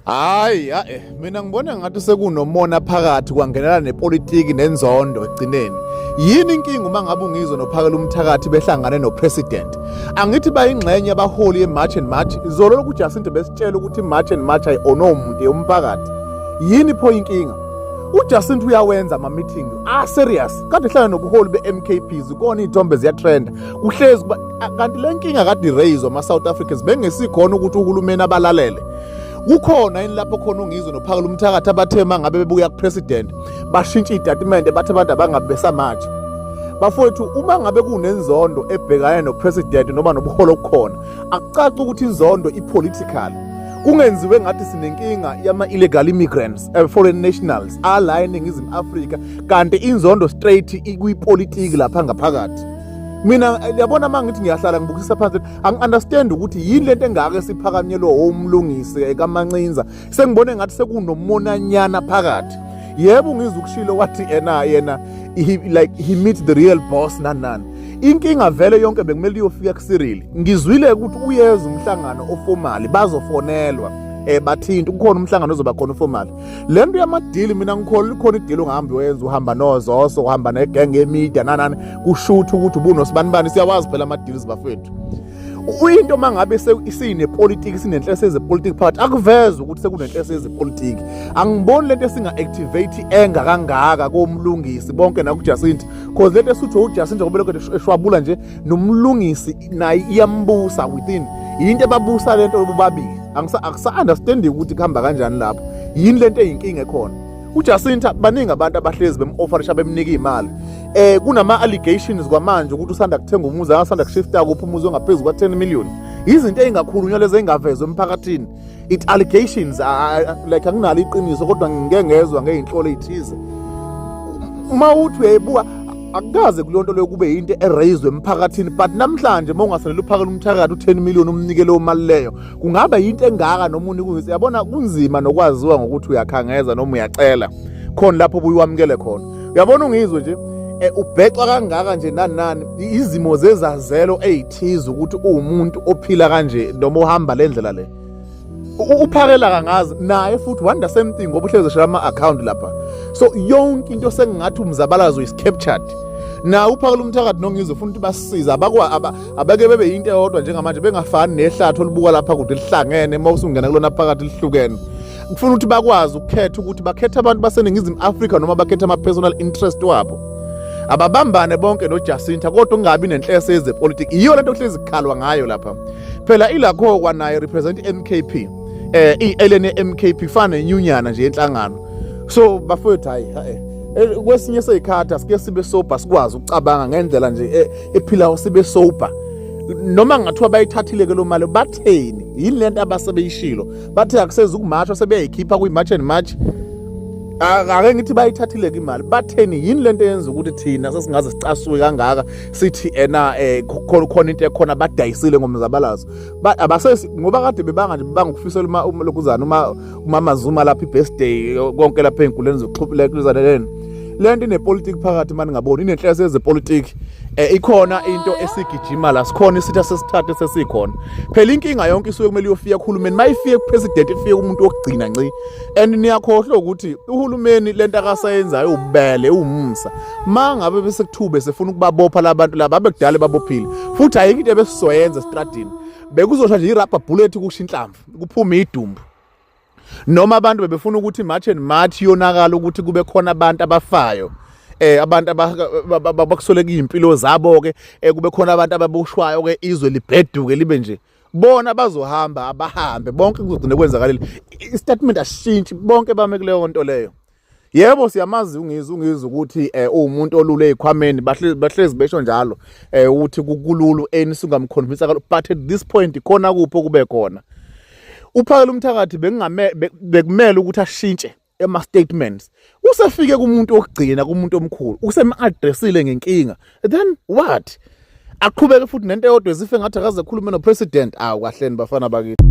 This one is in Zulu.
Hayi, mina ngibona ngathi sekunomona phakathi kwangenela nepolitiki nenzondo egcineni. Yini inkinga uma ngabe ungizwe nophakela umthakathi behlangane nopresident? Angithi bayingxenye abaholi ye-March and March. Izolo lokhu Jacinto besitshela ukuthi i-March and March ayonomuntu yomphakathi. Yini pho inkinga? UJacinto uyawenza ama-meeting serious. Kade hlala nobuholi be-MKPs ukona iy'thombe ziyatrenda. Kuhlezi kanti le nkinga kade raise ama-South Africans bengesikhona ukuthi uhulumeni abalalele. Kukhona yini lapho khona ungizwe nophakela umthakathi abathe mangabe bebuya kupresident bashintsha istatement bathi abantu abangabe besamatshe. Bafowethu uma ngabe kunenzondo ebhekana nopresident noma nobuholo obukhona akucaca ukuthi inzondo ipolitical. Kungenziwe ngathi sinenkinga yama-illegal immigrants, foreign nationals ala eNingizimu Afrika kanti inzondo straight ikwipolitiki lapha ngaphakathi. Mina yabona mangithi ngiyahlala ngibukisa phansi angi-understand ukuthi yini lento engaka esiphakamyelwe umlungisi kaMancinza sengibone ngathi sekunomonanyana phakathi. Yebo ngizwe ukushilo wathi yena he meets the real boss nani. Inkinga vele yonke bekumele iyofika kuCyril. Ngizwile ukuthi uyeza umhlangano oformal bazofonelwa bathinta kukhona umhlangano ozoba khona oformal. Lento yamadili mina ngikholwa ikhona idili ongahambi wenza uhamba noZoso uhamba negenge emedia nani kushutha ukuthi ubunosibani siyawazi phela amadili zibafethu. Into mangabe isinepolitiki sinenhlelo yezepolitiki phakathi akuveza ukuthi sekunenhlelo yezepolitiki. Angiboni lento esinga-activate engakangaka komlungisi bonke nakuJacinto because lento esutho uJacinto ngobelokho eshwabula nje nomlungisi naye iyambusa within. Yinto ebabusa lento bobabili. Angisa-understandi ukuthi kuhamba kanjani lapho. Yini lento eyinkinga ekhona. uJacinto baningi abantu abahlezi bem-offerisha bemnika imali. Kunama-allegations kwamanje ukuthi usanda kuthenga umuzi asanda kushifta kuphi umuzi ongaphezulu kwa-10 million. Izinto ey'ngakhulunywa lezi ey'ngavezwe emphakathini. It allegations like akunalo iqiniso kodwa ngike ngezwa ngey'nhlolo ey'thize. Uma uthi uyayibuka akukaze kulonto leyo kube yinto erayizwe emphakathini but namhlanje uma ungasanele uphakela umthakathi u-10 million umnike leyo mali leyo kungaba yinto engaka nomuntu kuyise yabona kunzima nokwaziwa ngokuthi uyakhangeza noma uyacela khona lapho ubuyiwamukele khona. Uyabona ungizwe nje ubhecwa kangaka nje nani izimo zezazelo ey'thize ukuthi uwumuntu ophila kanje noma uhamba le ndlela le uphakela kangazi naye futhi wanda same thing ngoba uhlezi eshaya ama-account lapha. So yonke into sengingathi umzabalazo is captured. Na uphakela umthakathi nongizwe ufuna ukuthi basisize abake bebe yinto eyodwa njengamanje bengafani nehlathi olubuka lapha kude lihlangene uma usungena kulona phakathi lihlukene. Kufuna ukuthi bakwazi ukukhetha ukuthi bakhetha abantu baseNingizimu Afrika noma bakhetha ama-personal interest wabo. Ababambane bonke noJacinto kodwa ungabi nenhlelo yezepolitiki. Iyo lento ohlezi kukhalwa ngayo lapha. Phela ilakho kwanayo represent MKP. I-Elene MKP fana nenyunyana nje enhlangano. So bafowethu hayi kwesinye seyikhathi asike sibe sober sikwazi ukucabanga ngendlela nje ephilayo sibe sober. Noma ngathiwa bayithathile ke lo mali batheni yini lento abasebeyishilo bathe akuseze ukumatshwa sebeyayikhipha kwi-March and March. Ake ngithi bayithathile ke imali batheni yini lento yenza ukuthi thina sesingaze sicasuke kangaka sithi khona into ekhona badayisile ngomzabalazo abasesi ngoba kade bebanga nje bangukufisela lokuzana umama Zuma lapha i-birthday konke lapha ey'nkuleni zokuxhuphulekuzana lento inepolitiki phakathi mani ngaboni inenhlelo yezepolitiki ikhona into esigijima la sikhona isitha sesithathe sesikhona phela inkinga yonke isuke kumele iyofika kuhulumeni mayifike kupresident ifike umuntu wokugcina nci and niyakhohlwa ukuthi uhulumeni lento akasayenzayo ubele umsa mangabe bese kuthube sefuna ukubabopha labantu laba abekudala babophile futhi ayikho into ebesizoyenza estradini bekuzosha nje irubber bullet kusha inhlamvu kuphume idumbu. Noma abantu bebefuna ukuthi i-March and March yonakala ukuthi kube khona abantu abafayo abantu abakusoleka impilo zabo ke kube khona abantu ababushwayo ke izwe libheduke libe nje bona bazohamba abahambe bonke kuzogcina kwenzakalile istatement ashintshi bonke bame kuleyo nto leyo. Yebo siyamazi ungizwe ukuthi umuntu olule ezikhwameni bahlezi besho njalo ukuthi kukululu enisingamconvince but at this point khona kupho kube khona. Uphakela umthakathi bekumele ukuthi ashintshe ema-statements. Usefike kumuntu okugcina kumuntu omkhulu usema-addressile ngenkinga then what? Aqhubeke futhi nento eyodwa ezife ngathi akaze khulume nopresident kahleni bafana bakithi.